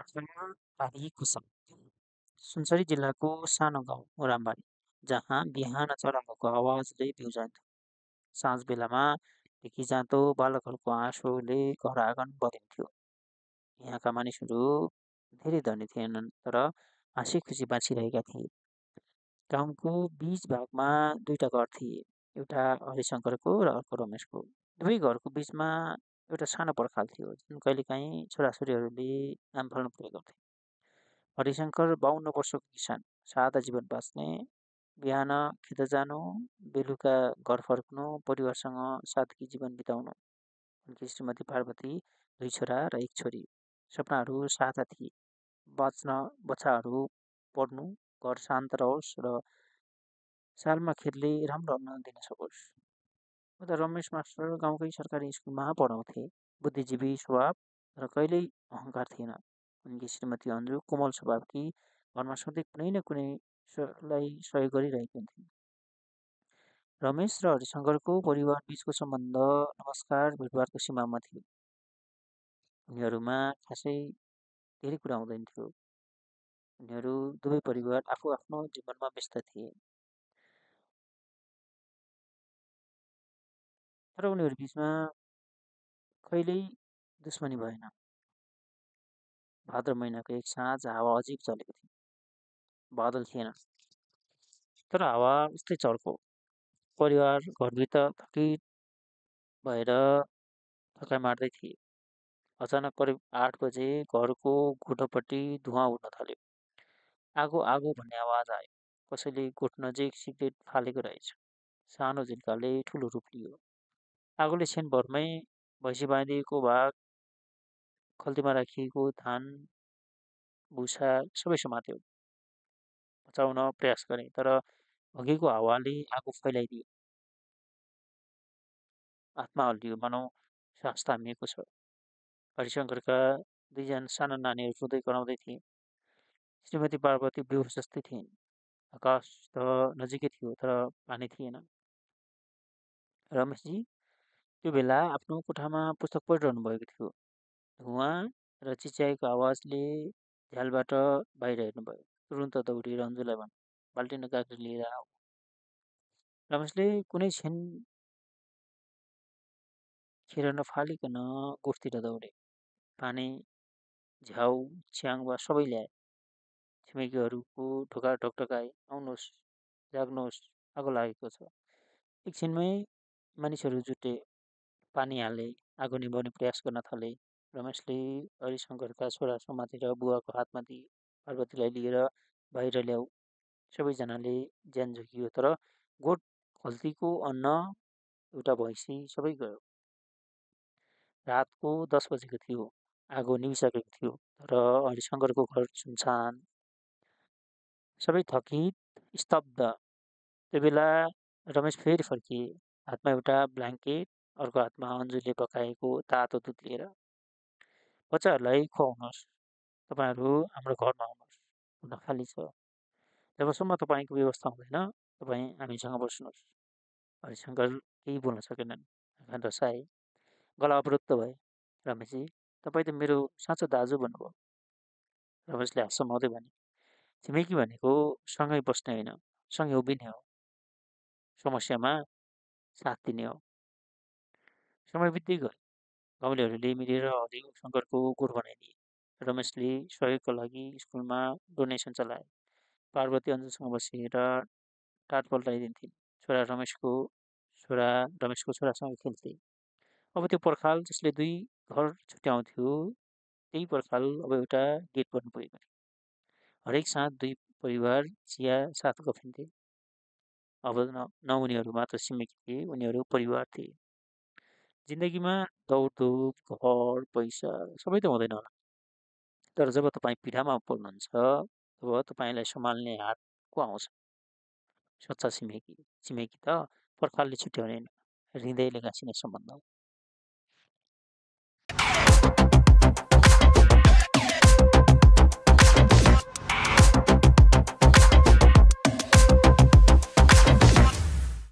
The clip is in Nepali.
घर बारी कुसम सुनसरी जिल्लाको सानो गाउँ ओरामबारी जहाँ बिहान चराहरूको आवाजले बिउजान्थ्यो। साँझ बेलामा देखिजाँदो बालकहरूको आँसुले घर आँगन भरिन्थ्यो। यहाँका मानिसहरू धेरै धनी थिएनन् तर हाँसी खुसी बाँचिरहेका थिए। गाउँको बीच भागमा दुईटा घर थिए, एउटा हरिशङ्करको र अर्को रमेशको। दुवै घरको बीचमा एउटा सानो पर्खाल थियो जुन कहिलेकाहीँ छोराछोरीहरूले काम फाल्न प्रयोग गर्थे। हरिशङ्कर 52 वर्षको किसान, सादा जीवन बाँच्ने, बिहान खेत जानु, बेलुका घर फर्कनु, परिवारसँग सादगी जीवन बिताउनु। उनकी श्रीमती पार्वती, दुई छोरा र एक छोरी। सपनाहरू सादा थिए, बाँच्न बच्चाहरू पढ्नु, घर शान्त रहोस् र सालमा खेतले राम्रो अन्न दिन सकोस्। उता रमेश मास्टर गाउँकै सरकारी स्कुलमा पढाउँथे। बुद्धिजीवी स्वभाव र कहिल्यै अहङ्कार थिएन। उनकी श्रीमती अन्जु कोमल स्वभावकी, घरमा सधैँ कुनै न कुनैलाई सहयोग गरिरहेकी हुन्थिन्। रमेश र हरिशङ्करको परिवार बीचको सम्बन्ध नमस्कार भेटभाटको सीमामा थियो। उनीहरूमा खासै धेरै कुरा हुँदैन थियो। उनीहरू दुवै परिवार आफू आफ्नो जीवनमा व्यस्त थिए। तर उनीहरू बीचमा कहिल्यै दुश्मनी भएन। भाद्र महिनाको एक साँझ हावा अजिब चलेको थियो। बादल थिएन तर हावा उस्तै चर्को। परिवार घरभित्र थकित भएर थकाइ मार्दै थिए। अचानक करिब 8 बजे घरको गोठोपट्टि धुवाँ उड्न थाल्यो। आगो आगो भन्ने आवाज आयो। कसैले गोठ नजिक सिगरेट फालेको रहेछ। सानो झिल्काले ठुलो रूप लियो। आगोले क्षणभरमै भैँसी बाँधिएको भाग, खल्तीमा राखिएको धान, भुसा सबै समात्यो। बचाउन प्रयास गरे तर भगेको हावाले आगो फैलाइदियो। आत्मा हल्लियो, मानौ सास थामिएको छ। हरिशङ्करका दुईजना साना नानीहरू रुँदै कराउँदै थिए। श्रीमती पार्वती बेहोस जस्तै थिइन्। आकाश त नजिकै थियो तर पानी थिएन। रमेशजी त्यो बेला आफ्नो कोठामा पुस्तक पढिरहनु भएको थियो। धुवाँ र चिच्याएको आवाजले झ्यालबाट बाहिर हेर्नुभयो। तुरुन्त दौडिएर अन्जुलाई भन्यो, बाल्टिन र काँक्री लिएर आऊ। रमेशले कुनै क्षण खेर नफालिकन गोठतिर दौडे। पानी, झ्याउ, च्याङ्बा सबै ल्याए। छिमेकीहरूको ढोका ढकढकाए, आउनुहोस्, जाग्नुहोस्, आगो लागेको छ। एकछिनमै मानिसहरू जुटे, पानी हाले, आगो निभाउने प्रयास गर्न थाले। रमेशले हरिशङ्करका छोरा समातेर बुवाको हातमा दिए। पार्वतीलाई लिएर बाहिर ल्याऊ। सबैजनाले ज्यान जोगियो तर गोठ, खल्तीको अन्न, एउटा भैँसी सबै गयो। रातको 10 बजेको थियो। आगो निभिसकेको थियो तर हरिशङ्करको घर सुनसान। सबै थकित, स्तब्ध। त्यो बेला रमेश फेरि फर्किए, हातमा एउटा ब्ल्याङ्केट, अर्को हातमा अन्जुले पकाएको तातो दुध लिएर। बच्चाहरूलाई खुवाउनुहोस्, तपाईँहरू हाम्रो घरमा आउनुहोस्, हुन खाली छ। जबसम्म तपाईँको व्यवस्था हुँदैन तपाईँ हामीसँग बस्नुहोस्। हरिशङ्कर केही बोल्न सकेनन्। आँखा धसाए, गला अवरुद्ध भए। रमेशजी, तपाईँ त मेरो साँचो दाजु भन्नुभयो। रमेशले हाँसमाउँदै भने, छिमेकी भनेको सँगै बस्ने होइन, सँगै उभिने हो, समस्यामा साथ दिने हो। समय बित्दै गयो। गाउँलेहरूले मिलेर हरिशङ्करको गोठ बनाइदिए। रमेशले सहयोगका लागि स्कुलमा डोनेसन चलाए। पार्वती अन्जुसँग बसेर टाट पल्टाइदिन्थिन्। छोरा रमेशको छोरासँग खेल्थे। अब त्यो पर्खाल जसले दुई घर छुट्याउँथ्यो त्यही पर्खाल अब एउटा गेट बन्न पुगेको थियो। हरेक साँझ दुई परिवार चिया साथ गफिन्थे। अब न उनीहरू मात्र छिमेकी थिए, उनीहरू परिवार थिए। जिन्दगीमा दौडधुप, घर, पैसा सबै त हुँदैन होला, तर जब तपाईँ पीडामा पर्नुहुन्छ तब तपाईँलाई सम्हाल्ने हात को आउँछ? सच्चा छिमेकी। छिमेकी त पर्खालले छुट्याउने होइन, हृदयले गाँसिने सम्बन्ध हो।